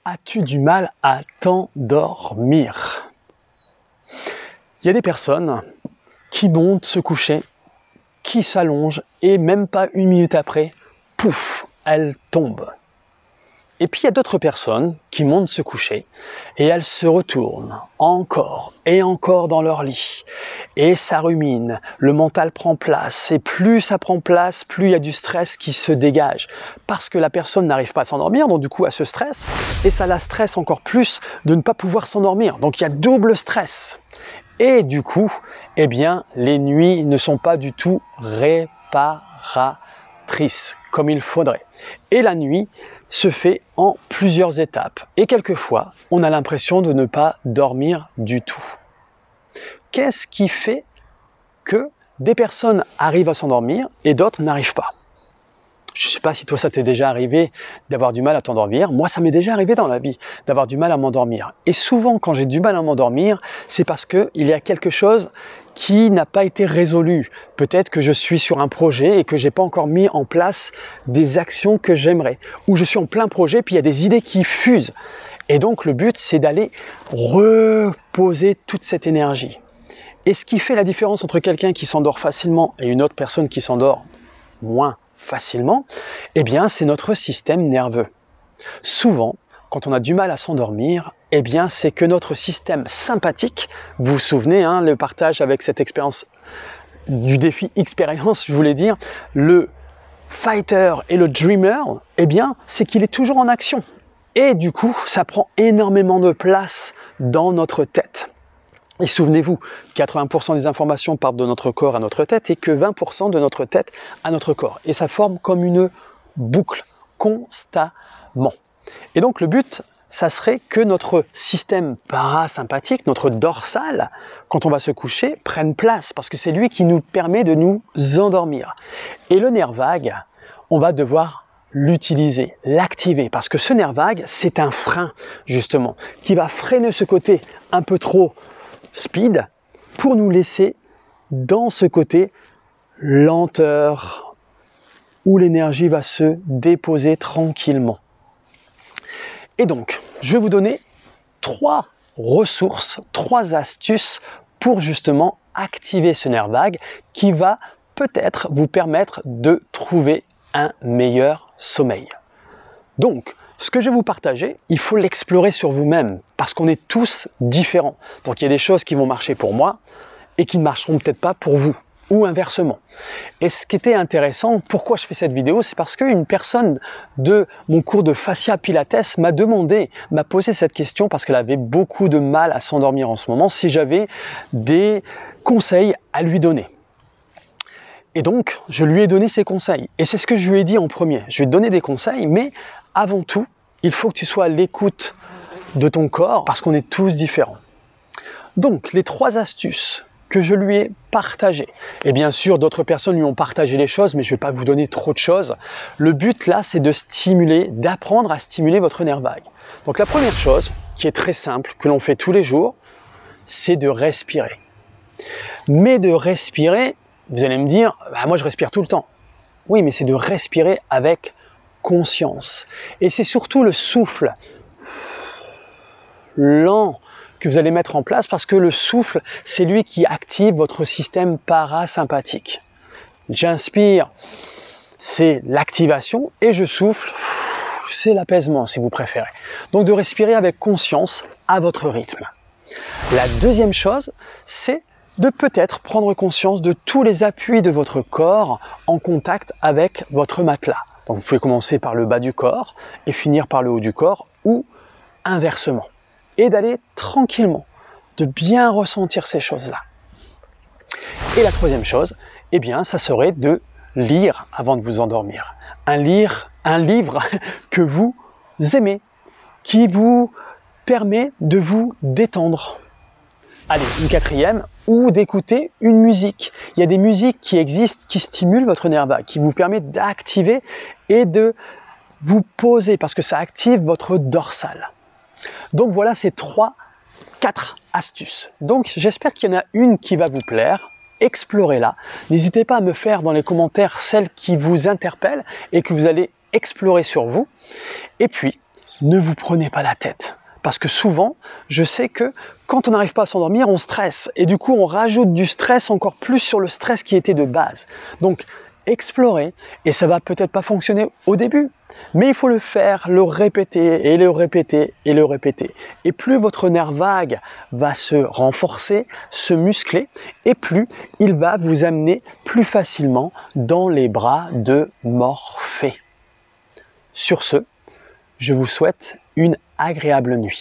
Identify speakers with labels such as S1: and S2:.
S1: As-tu du mal à t'endormir? Il y a des personnes qui montent se coucher, qui s'allongent et même pas une minute après, pouf, elles tombent. Et puis il y a d'autres personnes qui montent se coucher et elles se retournent encore et encore dans leur lit. Et ça rumine, le mental prend place et plus ça prend place, plus il y a du stress qui se dégage. Parce que la personne n'arrive pas à s'endormir, donc du coup elle se stresse et ça la stresse encore plus de ne pas pouvoir s'endormir. Donc il y a double stress. Et du coup, eh bien, les nuits ne sont pas du tout réparatrices comme il faudrait. Et la nuit se fait en plusieurs étapes. Et quelquefois, on a l'impression de ne pas dormir du tout. Qu'est-ce qui fait que des personnes arrivent à s'endormir et d'autres n'arrivent pas? Je ne sais pas si toi ça t'est déjà arrivé d'avoir du mal à t'endormir. Moi ça m'est déjà arrivé dans la vie d'avoir du mal à m'endormir. Et souvent quand j'ai du mal à m'endormir, c'est parce qu'il y a quelque chose qui n'a pas été résolu. Peut-être que je suis sur un projet et que je n'ai pas encore mis en place des actions que j'aimerais. Ou je suis en plein projet puis il y a des idées qui fusent. Et donc le but c'est d'aller reposer toute cette énergie. Et ce qui fait la différence entre quelqu'un qui s'endort facilement et une autre personne qui s'endort moins facilement, eh bien c'est notre système nerveux. Souvent, quand on a du mal à s'endormir, eh bien c'est que notre système sympathique, vous vous souvenez, le partage avec cette expérience du défi expérience, je voulais dire, le fighter et le dreamer, eh bien c'est qu'il est toujours en action. Et du coup, ça prend énormément de place dans notre tête. Et souvenez-vous, 80% des informations partent de notre corps à notre tête et que 20% de notre tête à notre corps. Et ça forme comme une boucle constamment. Et donc le but, ça serait que notre système parasympathique, notre dorsal, quand on va se coucher, prenne place parce que c'est lui qui nous permet de nous endormir. Et le nerf vague, on va devoir l'utiliser, l'activer parce que ce nerf vague, c'est un frein justement qui va freiner ce côté un peu trop speed pour nous laisser dans ce côté lenteur où l'énergie va se déposer tranquillement. Et donc, je vais vous donner 3 ressources, 3 astuces pour justement activer ce nerf vague qui va peut-être vous permettre de trouver un meilleur sommeil. Donc, ce que je vais vous partager, il faut l'explorer sur vous-même parce qu'on est tous différents. Donc il y a des choses qui vont marcher pour moi et qui ne marcheront peut-être pas pour vous ou inversement. Et ce qui était intéressant, pourquoi je fais cette vidéo, c'est parce qu'une personne de mon cours de fascia pilates m'a posé cette question parce qu'elle avait beaucoup de mal à s'endormir en ce moment, si j'avais des conseils à lui donner. Et donc, je lui ai donné ces conseils. Et c'est ce que je lui ai dit en premier. Je vais te donner des conseils, mais avant tout, il faut que tu sois à l'écoute de ton corps parce qu'on est tous différents. Donc, les 3 astuces que je lui ai partagées, et bien sûr, d'autres personnes lui ont partagé les choses, mais je ne vais pas vous donner trop de choses. Le but là, c'est de stimuler, d'apprendre à stimuler votre nerf vague. Donc, la première chose, qui est très simple, que l'on fait tous les jours, c'est de respirer. Mais de respirer, vous allez me dire, moi je respire tout le temps. Oui, mais c'est de respirer avec conscience. Et c'est surtout le souffle lent que vous allez mettre en place parce que le souffle, c'est lui qui active votre système parasympathique. J'inspire, c'est l'activation et je souffle, c'est l'apaisement si vous préférez. Donc de respirer avec conscience à votre rythme. La deuxième chose, c'est de peut-être prendre conscience de tous les appuis de votre corps en contact avec votre matelas. Donc vous pouvez commencer par le bas du corps et finir par le haut du corps ou inversement. Et d'aller tranquillement, de bien ressentir ces choses-là. Et la troisième chose, eh bien, ça serait de lire avant de vous endormir. Un livre que vous aimez, qui vous permet de vous détendre. Allez, une quatrième, ou d'écouter une musique. Il y a des musiques qui existent, qui stimulent votre nerf vague, qui vous permettent d'activer et de vous poser, parce que ça active votre dorsal. Donc voilà ces 4 astuces. Donc j'espère qu'il y en a une qui va vous plaire. Explorez-la. N'hésitez pas à me faire dans les commentaires celles qui vous interpellent et que vous allez explorer sur vous. Et puis, ne vous prenez pas la tête. Parce que souvent, je sais que quand on n'arrive pas à s'endormir, on stresse. Et du coup, on rajoute du stress encore plus sur le stress qui était de base. Donc, explorez. Et ça va peut-être pas fonctionner au début. Mais il faut le faire, le répéter, et le répéter, et le répéter. Et plus votre nerf vague va se renforcer, se muscler, et plus il va vous amener plus facilement dans les bras de Morphée. Sur ce, je vous souhaite une agréable nuit.